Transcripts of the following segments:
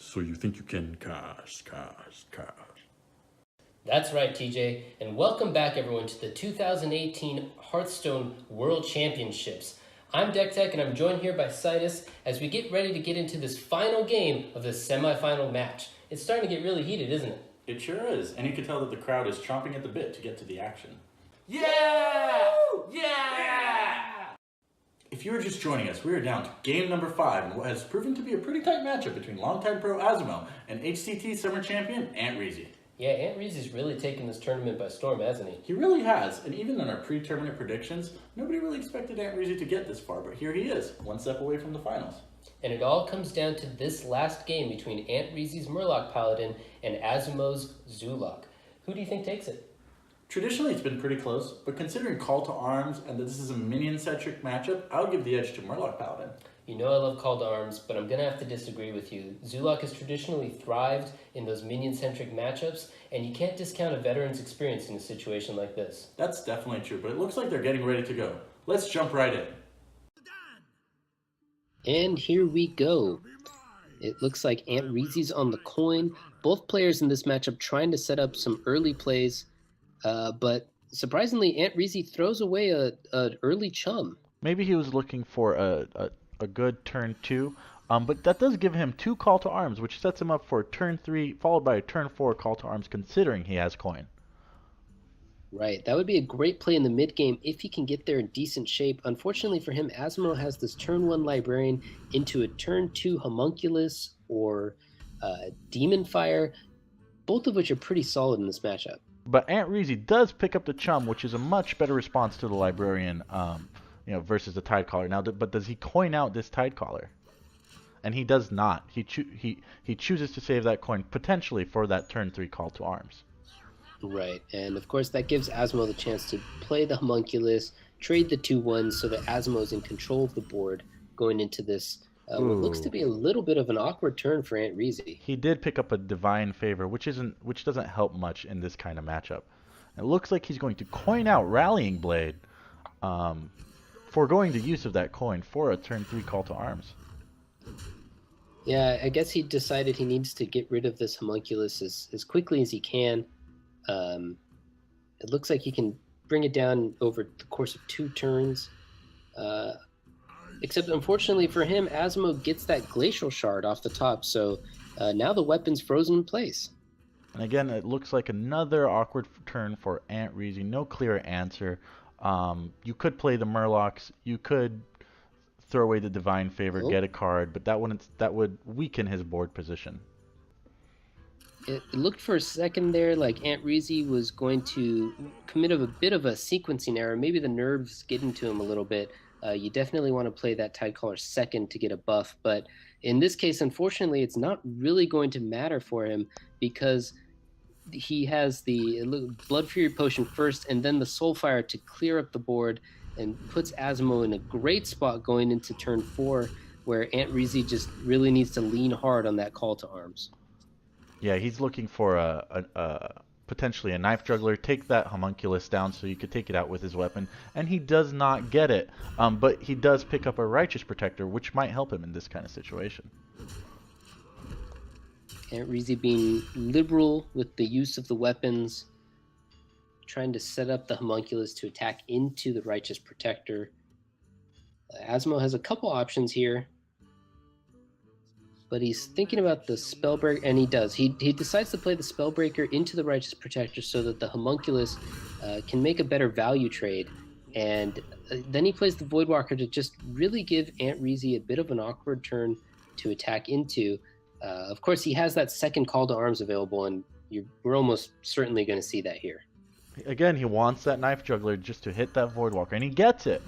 So you think you can cast. That's right, TJ, and welcome back everyone to the 2018 Hearthstone World Championships. I'm DeckTech and I'm joined here by Scytus as we get ready to get into this final game of this semifinal match. It's starting to get really heated, isn't it? It sure is, and you can tell that the crowd is chomping at the bit to get to the action. Yeah! Yeah! If you are just joining us, we are down to game number 5 in what has proven to be a pretty tight matchup between longtime pro Azumo and HCT Summer Champion Ant Reezy. Yeah, Ant Reezy's really taken this tournament by storm, hasn't he? He really has, and even in our pre-tournament predictions, nobody really expected Ant Reezy to get this far, but here he is, one step away from the finals. And it all comes down to this last game between Ant Reezy's Murloc Paladin and Azumo's Zulok. Who do you think takes it? Traditionally, it's been pretty close, but considering Call to Arms and that this is a minion-centric matchup, I would give the edge to Murloc Paladin. You know I love Call to Arms, but I'm going to have to disagree with you. Zulok has traditionally thrived in those minion-centric matchups, and you can't discount a veteran's experience in a situation like this. That's definitely true, but it looks like they're getting ready to go. Let's jump right in. And here we go. It looks like Ant Reezy's on the coin. Both players in this matchup trying to set up some early plays, but surprisingly, Ant Reezy throws away an early chum. Maybe he was looking for a good turn 2, but that does give him 2 Call to Arms, which sets him up for turn 3, followed by a turn 4 Call to Arms, considering he has coin. Right, that would be a great play in the mid game if he can get there in decent shape. Unfortunately for him, Azumo has this turn 1 Librarian into a turn 2 Homunculus or Demon Fire, both of which are pretty solid in this matchup. But Ant Reezy does pick up the Chum, which is a much better response to the Librarian, versus the Tidecaller. Now, but does he coin out this Tidecaller? And he does not. He chooses to save that coin potentially for that turn 3 Call to Arms. Right, and of course that gives Azumo the chance to play the Homunculus, trade the 2/1s so that Azumo is in control of the board going into this what looks to be a little bit of an awkward turn for Ant Reezy. He did pick up a Divine Favor, which doesn't help much in this kind of matchup. It looks like he's going to coin out Rallying Blade, foregoing the use of that coin for a turn 3 Call to Arms. Yeah, I guess he decided he needs to get rid of this Homunculus as quickly as he can. It looks like he can bring it down over the course of 2 turns. Except unfortunately for him, Azumo gets that Glacial Shard off the top, so now the weapon's frozen in place. And again, it looks like another awkward turn for Ant Reezy. No clear answer. You could play the Murlocs. You could throw away the Divine Favor, get a card, but that would weaken his board position. It looked for a second there like Ant Reezy was going to commit a bit of a sequencing error. Maybe the nerves getting to him a little bit. You definitely want to play that Tidecaller second to get a buff, but in this case, unfortunately, it's not really going to matter for him because he has the Blood Fury Potion first and then the Soulfire to clear up the board and puts Azumo in a great spot going into turn 4 where Ant Reezy just really needs to lean hard on that Call to Arms. Yeah, he's looking for potentially a Knife Juggler, take that Homunculus down so you could take it out with his weapon, and he does not get it. But he does pick up a Righteous Protector, which might help him in this kind of situation. Ant Reezy being liberal with the use of the weapons, trying to set up the Homunculus to attack into the Righteous Protector. Azumo has a couple options here, but he's thinking about the Spellbreaker, and he does. He decides to play the Spellbreaker into the Righteous Protector so that the Homunculus can make a better value trade, and then he plays the Voidwalker to just really give Ant Reezy a bit of an awkward turn to attack into. Of course, he has that second Call to Arms available, and we're almost certainly going to see that here. Again, he wants that Knife Juggler just to hit that Voidwalker, and he gets it,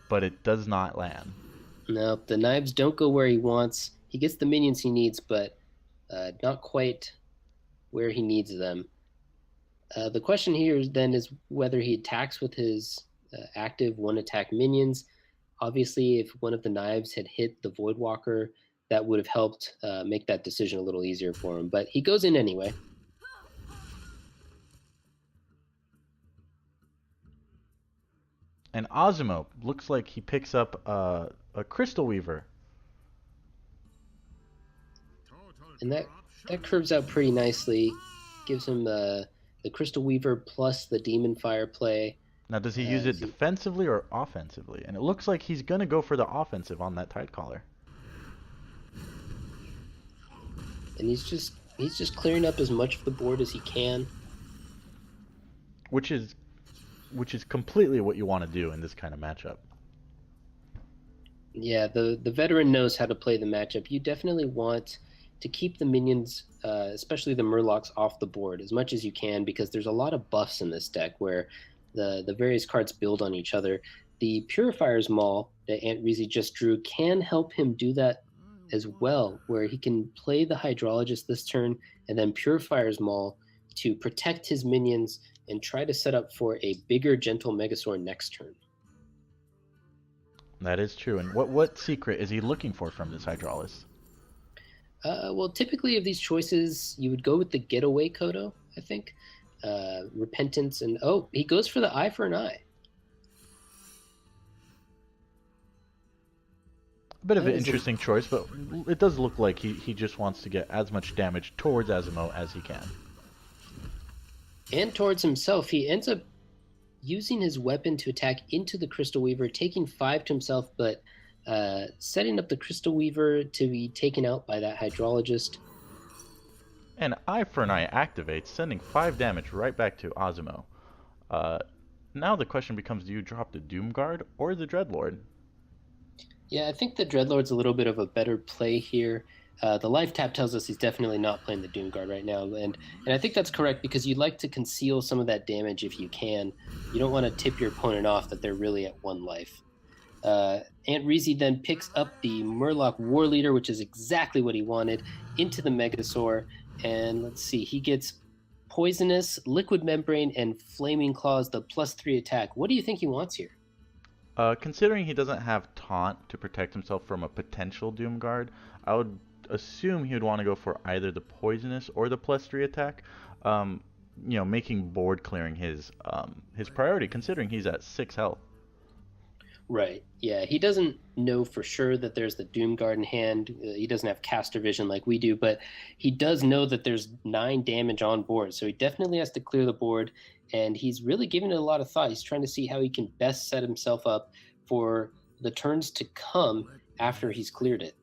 but it does not land. No, the knives don't go where he wants. He gets the minions he needs, but not quite where he needs them. The question here then is whether he attacks with his active 1-attack minions. Obviously, if one of the knives had hit the Voidwalker, that would have helped make that decision a little easier for him. But he goes in anyway. And Azumo looks like he picks up a Crystal Weaver. And that curves out pretty nicely. Gives him the Crystal Weaver plus the Demon Fire play. Now, does he use it defensively or offensively? And it looks like he's going to go for the offensive on that Tide Caller. And he's just clearing up as much of the board as he can. Which is completely what you want to do in this kind of matchup. Yeah, the veteran knows how to play the matchup. You definitely want to keep the minions, especially the Murlocs, off the board as much as you can, because there's a lot of buffs in this deck where the various cards build on each other. The Purifier's Maul that Aunt Reezy just drew can help him do that as well, where he can play the Hydrologist this turn and then Purifier's Maul to protect his minions and try to set up for a bigger Gentle Megasaur next turn. That is true. And what secret is he looking for from this Hydrolist? Well, typically of these choices, you would go with the Getaway Kodo, I think. Repentance, and he goes for the Eye for an Eye. A bit of an interesting choice, but it does look like he just wants to get as much damage towards Azumo as he can. And towards himself. He ends up using his weapon to attack into the Crystal Weaver, taking 5 to himself, but setting up the Crystal Weaver to be taken out by that Hydrologist. And Eye for an Eye activates, sending 5 damage right back to Azumo. Now the question becomes, do you drop the Doomguard or the Dreadlord? Yeah, I think the Dreadlord's a little bit of a better play here. The life tap tells us he's definitely not playing the Doomguard right now, and I think that's correct because you'd like to conceal some of that damage if you can. You don't want to tip your opponent off that they're really at 1 life. Aunt Reezy then picks up the Murloc War Leader, which is exactly what he wanted, into the Megasaur, and let's see, he gets Poisonous, Liquid Membrane, and Flaming Claws, the +3 attack. What do you think he wants here? Considering he doesn't have Taunt to protect himself from a potential Doomguard, I would assume he would want to go for either the Poisonous or the +3 attack. Making board clearing his priority, considering he's at 6 health. Right. Yeah, he doesn't know for sure that there's the Doomguard in hand. He doesn't have caster vision like we do, but he does know that there's 9 damage on board. So he definitely has to clear the board, and he's really giving it a lot of thought. He's trying to see how he can best set himself up for the turns to come after he's cleared it.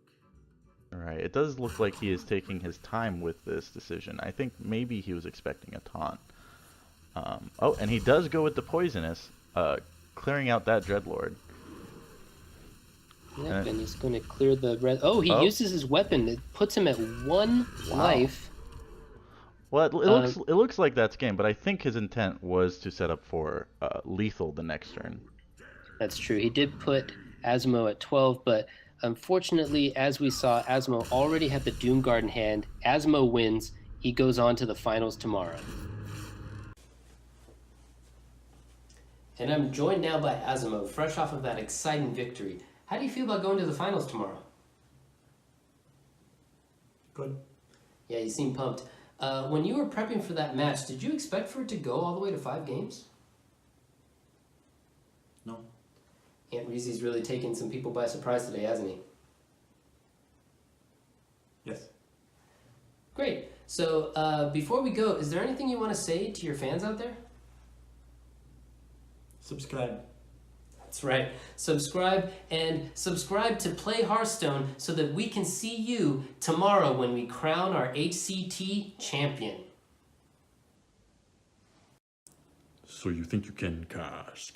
All right. It does look like he is taking his time with this decision. I think maybe he was expecting a taunt. And he does go with the Poisonous, clearing out that Dreadlord. Yep, and he's going to clear the red. He uses his weapon. It puts him at 1 life. Well, it looks like that's game, but I think his intent was to set up for lethal the next turn. That's true. He did put Azumo at 12, but unfortunately, as we saw, Azumo already had the Doomguard in hand. Azumo wins. He goes on to the finals tomorrow. And I'm joined now by Azumo, fresh off of that exciting victory. How do you feel about going to the finals tomorrow? Good. Yeah, you seem pumped. When you were prepping for that match, did you expect for it to go all the way to 5 games? No. Aunt Reezy's really taken some people by surprise today, hasn't he? Yes. Great. So before we go, is there anything you want to say to your fans out there? Subscribe. That's right. Subscribe to Play Hearthstone so that we can see you tomorrow when we crown our HCT champion. So you think you can cash.